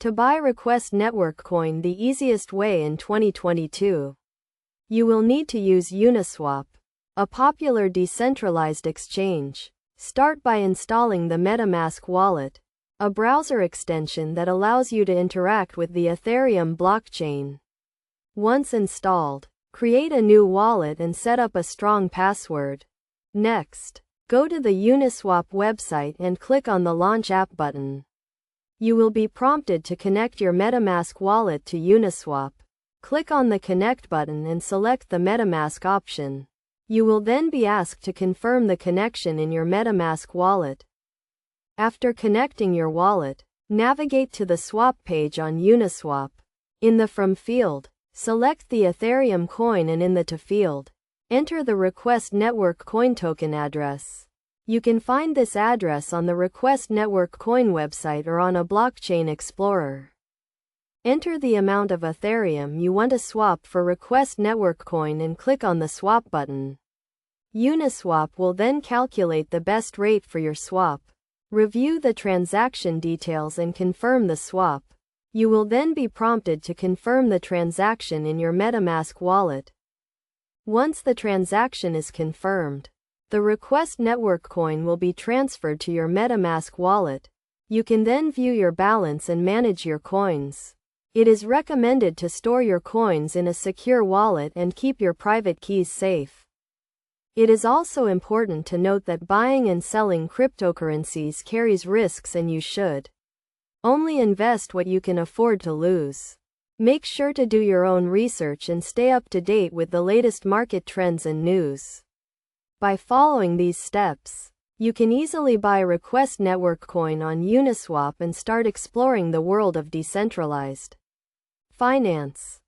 To buy Request Network Coin the easiest way in 2022. You will need to use Uniswap, a popular decentralized exchange. Start by installing the MetaMask wallet, a browser extension that allows you to interact with the Ethereum blockchain. Once installed, create a new wallet and set up a strong password. Next, go to the Uniswap website and click on the Launch App button. You will be prompted to connect your MetaMask wallet to Uniswap. Click on the Connect button and select the MetaMask option. You will then be asked to confirm the connection in your MetaMask wallet. After connecting your wallet, navigate to the swap page on Uniswap. In the From field, select the Ethereum coin and in the To field, enter the Request Network Coin token address. You can find this address on the Request Network Coin website or on a blockchain explorer. Enter the amount of Ethereum you want to swap for Request Network Coin and click on the Swap button. Uniswap will then calculate the best rate for your swap. Review the transaction details and confirm the swap. You will then be prompted to confirm the transaction in your MetaMask wallet. Once the transaction is confirmed, the Request Network Coin will be transferred to your MetaMask wallet. You can then view your balance and manage your coins. It is recommended to store your coins in a secure wallet and keep your private keys safe. It is also important to note that buying and selling cryptocurrencies carries risks and you should only invest what you can afford to lose. Make sure to do your own research and stay up to date with the latest market trends and news. By following these steps, you can easily buy Request Network Coin on Uniswap and start exploring the world of decentralized finance.